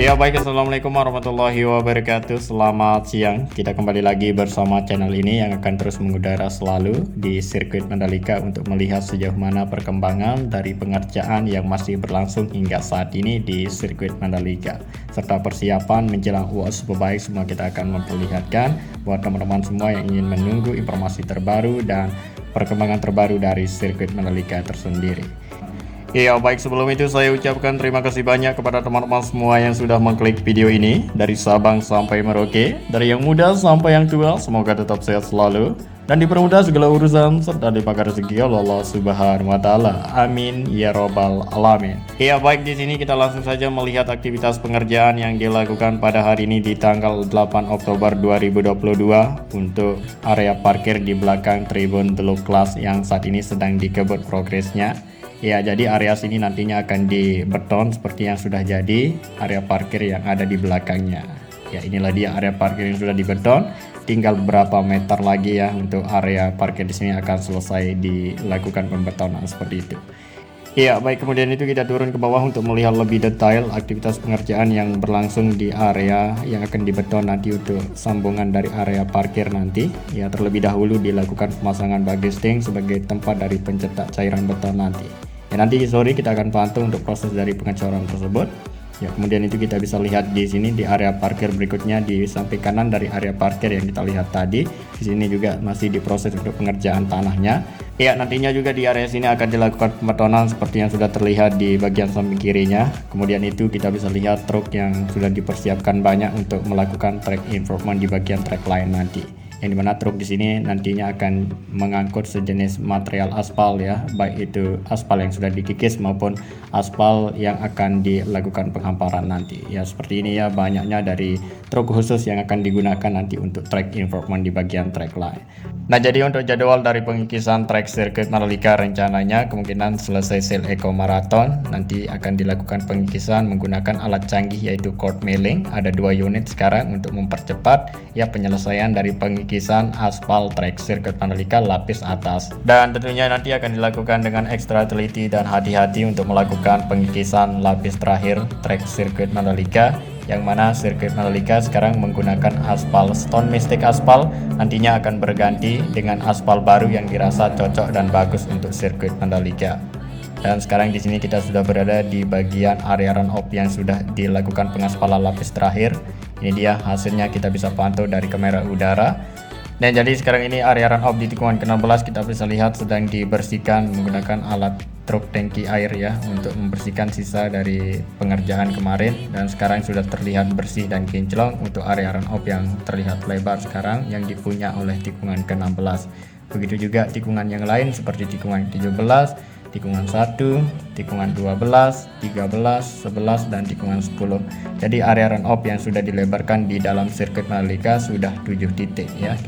Ya baik, assalamualaikum warahmatullahi wabarakatuh. Selamat siang, kita kembali lagi bersama channel ini yang akan terus mengudara selalu di sirkuit Mandalika untuk melihat sejauh mana perkembangan dari pengerjaan yang masih berlangsung hingga saat ini di sirkuit Mandalika, serta persiapan menjelang UAS Superbike. Semua kita akan memperlihatkan buat teman-teman semua yang ingin menunggu informasi terbaru dan perkembangan terbaru dari sirkuit Mandalika tersendiri. Ya baik, sebelum itu saya ucapkan terima kasih banyak kepada teman-teman semua yang sudah mengklik video ini. Dari Sabang sampai Merauke, dari yang muda sampai yang tua, semoga tetap sehat selalu dan dipermudah segala urusan serta diberikan rezeki oleh Allah Subhanahu wa taala. Amin ya robbal alamin. Ya baik, di sini kita langsung saja melihat aktivitas pengerjaan yang dilakukan pada hari ini di tanggal 8 Oktober 2022 untuk area parkir di belakang tribun Teluk Kelas yang saat ini sedang dikebut progresnya. Ya, jadi area sini nantinya akan dibeton seperti yang sudah jadi area parkir yang ada di belakangnya. Ya, inilah dia area parkir yang sudah dibeton. Tinggal beberapa meter lagi ya untuk area parkir di sini akan selesai dilakukan pembetonan seperti itu. Ya, baik, kemudian itu kita turun ke bawah untuk melihat lebih detail aktivitas pengerjaan yang berlangsung di area yang akan dibeton nanti untuk sambungan dari area parkir nanti. Ya, terlebih dahulu dilakukan pemasangan bagesting sebagai tempat dari pencetak cairan beton nanti. Ya, nanti sore kita akan pantau untuk proses dari pengecoran tersebut. Ya, kemudian itu kita bisa lihat di sini di area parkir berikutnya di samping kanan dari area parkir yang kita lihat tadi. Di sini juga masih diproses untuk pengerjaan tanahnya. Ya, nantinya juga di area sini akan dilakukan pembetonan seperti yang sudah terlihat di bagian samping kirinya. Kemudian itu kita bisa lihat truk yang sudah dipersiapkan banyak untuk melakukan track improvement di bagian track lain nanti. Yang dimana truk di sini nantinya akan mengangkut sejenis material aspal ya, baik itu aspal yang sudah dikikis maupun aspal yang akan dilakukan penghamparan nanti. Ya, seperti ini ya banyaknya dari truk khusus yang akan digunakan nanti untuk track improvement di bagian track lain. Nah, jadi untuk jadwal dari pengikisan track sirkuit Mandalika rencananya kemungkinan selesai sel Eco Marathon nanti akan dilakukan pengikisan menggunakan alat canggih yaitu cord milling. Ada 2 unit sekarang untuk mempercepat ya penyelesaian dari pengikisan aspal track sirkuit Mandalika lapis atas. Dan tentunya nanti akan dilakukan dengan ekstra teliti dan hati-hati untuk melakukan pengikisan lapis terakhir track sirkuit Mandalika, yang mana sirkuit Mandalika sekarang menggunakan aspal Stone Mystic aspal, nantinya akan berganti dengan aspal baru yang dirasa cocok dan bagus untuk sirkuit Mandalika. Dan sekarang di sini kita sudah berada di bagian area run off yang sudah dilakukan pengaspalan lapis terakhir. Ini dia hasilnya, kita bisa pantau dari kamera udara. Dan jadi sekarang ini area run off di tikungan ke-16 kita bisa lihat sedang dibersihkan menggunakan alat truk tangki air ya, untuk membersihkan sisa dari pengerjaan kemarin. Dan sekarang sudah terlihat bersih dan kinclong untuk area run off yang terlihat lebar sekarang yang dipunya oleh tikungan ke-16. Begitu juga tikungan yang lain seperti tikungan 17, tikungan 1, tikungan 12, 13, 11, dan tikungan 10. Jadi area run off yang sudah dilebarkan di dalam sirkuit Mandalika sudah 7 titik ya.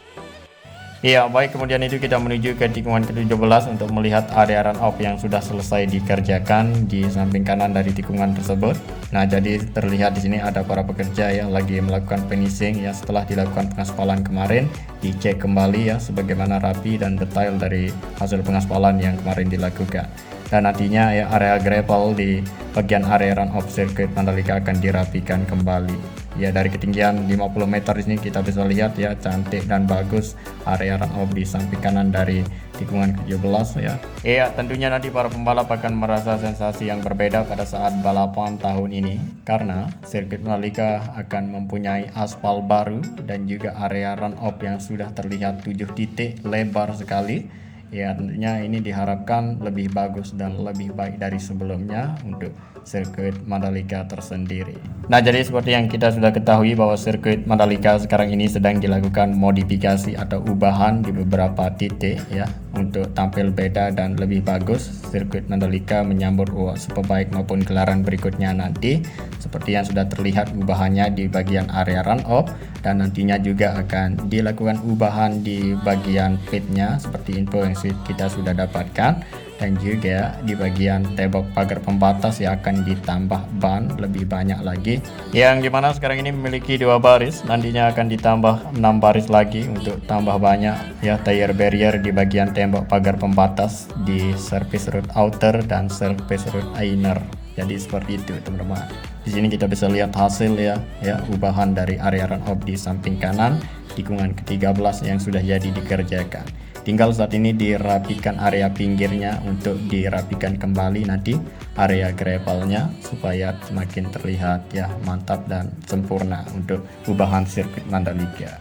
Iya baik, kemudian itu kita menuju ke tikungan ke-17 untuk melihat area run off yang sudah selesai dikerjakan di samping kanan dari tikungan tersebut. Nah, jadi terlihat di sini ada para pekerja ya lagi melakukan finishing ya setelah dilakukan pengaspalan kemarin. Dicek kembali ya sebagaimana rapi dan detail dari hasil pengaspalan yang kemarin dilakukan. Dan nantinya ya area gravel di bagian area run off sirkuit Mandalika akan dirapikan kembali. Ya, dari ketinggian 50 meter di sini kita bisa lihat ya cantik dan bagus area run off di samping kanan dari tikungan ke-17 ya. Iya, tentunya nanti para pembalap akan merasa sensasi yang berbeda pada saat balapan tahun ini karena sirkuit Mandalika akan mempunyai aspal baru dan juga area run off yang sudah terlihat 7 titik lebar sekali. Ya, tentunya ini diharapkan lebih bagus dan lebih baik dari sebelumnya untuk sirkuit Mandalika tersendiri. Nah, jadi seperti yang kita sudah ketahui bahwa sirkuit Mandalika sekarang ini sedang dilakukan modifikasi atau ubahan di beberapa titik ya untuk tampil beda dan lebih bagus. Sirkuit Mandalika menyambut UAS Superbike maupun gelaran berikutnya nanti, seperti yang sudah terlihat ubahannya di bagian area run off, dan nantinya juga akan dilakukan ubahan di bagian pitnya seperti info yang kita sudah dapatkan. Dan juga di bagian tembok pagar pembatas yang akan ditambah ban lebih banyak lagi, yang dimana sekarang ini memiliki 2 baris, nantinya akan ditambah 6 baris lagi untuk tambah banyak ya tire barrier di bagian tembok pagar pembatas di service road outer dan service road inner. Jadi seperti itu teman-teman. Di sini kita bisa lihat hasil ya ubahan dari area runoff di samping kanan, tikungan ke-13 yang sudah jadi dikerjakan. Tinggal saat ini dirapikan area pinggirnya untuk dirapikan kembali nanti area gravelnya supaya semakin terlihat ya mantap dan sempurna untuk ubahan sirkuit Mandalika.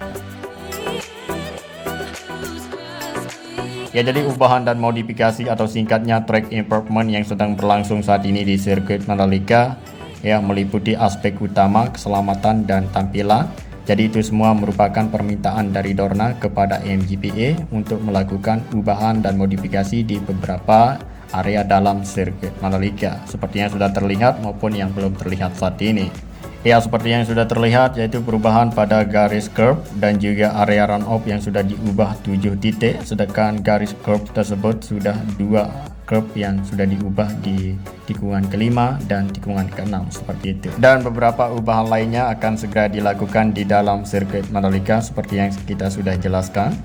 Ya, jadi ubahan dan modifikasi atau singkatnya track improvement yang sedang berlangsung saat ini di sirkuit Mandalika ya, meliputi aspek utama keselamatan dan tampilan. Jadi itu semua merupakan permintaan dari Dorna kepada MGPA untuk melakukan ubahan dan modifikasi di beberapa area dalam sirkuit Mandalika seperti yang sudah terlihat maupun yang belum terlihat saat ini. Ya, seperti yang sudah terlihat yaitu perubahan pada garis curb dan juga area runoff yang sudah diubah 7 titik, sedangkan garis curb tersebut sudah 2 curb yang sudah diubah di tikungan ke-5 dan tikungan ke-6 seperti itu. Dan beberapa ubahan lainnya akan segera dilakukan di dalam sirkuit Mandalika seperti yang kita sudah jelaskan.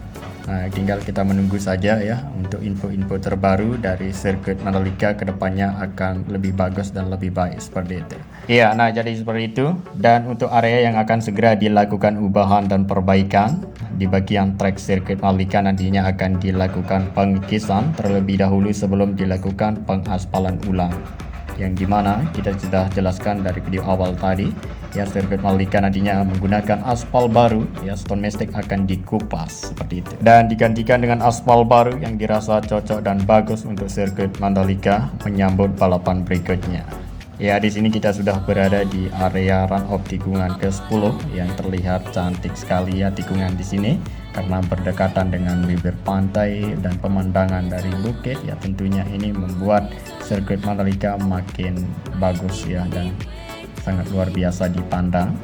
Nah, tinggal kita menunggu saja ya untuk info-info terbaru dari sirkuit Mandalika, kedepannya akan lebih bagus dan lebih baik seperti itu. Iya, nah jadi seperti itu. Dan untuk area yang akan segera dilakukan ubahan dan perbaikan di bagian trek sirkuit Mandalika nantinya akan dilakukan pengikisan terlebih dahulu sebelum dilakukan pengaspalan ulang. Yang dimana kita sudah jelaskan dari video awal tadi ya, sirkuit Mandalika nantinya menggunakan aspal baru ya, stone mastic akan dikupas seperti itu dan digantikan dengan aspal baru yang dirasa cocok dan bagus untuk sirkuit Mandalika menyambut balapan berikutnya. Ya, di sini kita sudah berada di area runoff tikungan ke-10 yang terlihat cantik sekali ya tikungan di sini karena berdekatan dengan bibir pantai dan pemandangan dari bukit ya, tentunya ini membuat sirkuit Mandalika makin bagus ya dan sangat luar biasa dipandang.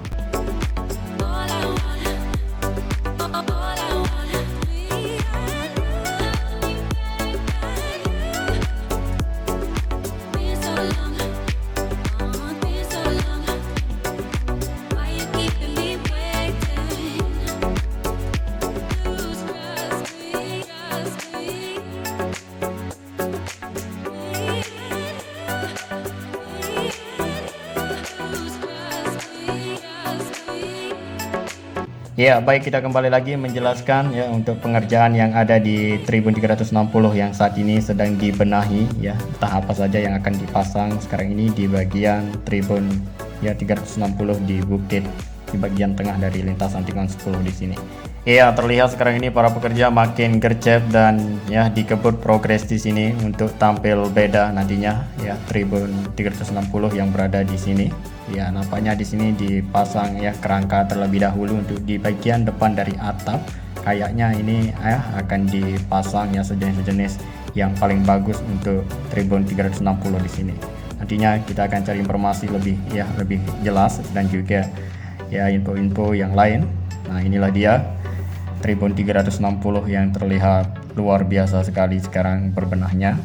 Ya, baik, kita kembali lagi menjelaskan ya untuk pengerjaan yang ada di Tribun 360 yang saat ini sedang dibenahi ya. Entah apa saja yang akan dipasang sekarang ini di bagian Tribun ya 360 di bukit di bagian tengah dari lintasan tikungan 10 di sini. Iya, terlihat sekarang ini para pekerja makin gercep dan ya dikebut progres di sini untuk tampil beda nantinya ya Tribun 360 yang berada di sini. Ya, nampaknya di sini dipasang ya kerangka terlebih dahulu untuk di bagian depan dari atap. Kayaknya ini akan dipasang ya sejenis-sejenis yang paling bagus untuk Tribun 360 di sini. Nantinya kita akan cari informasi lebih jelas dan juga ya info-info yang lain. Nah, inilah dia Tribun 360 yang terlihat luar biasa sekali sekarang berbenahnya.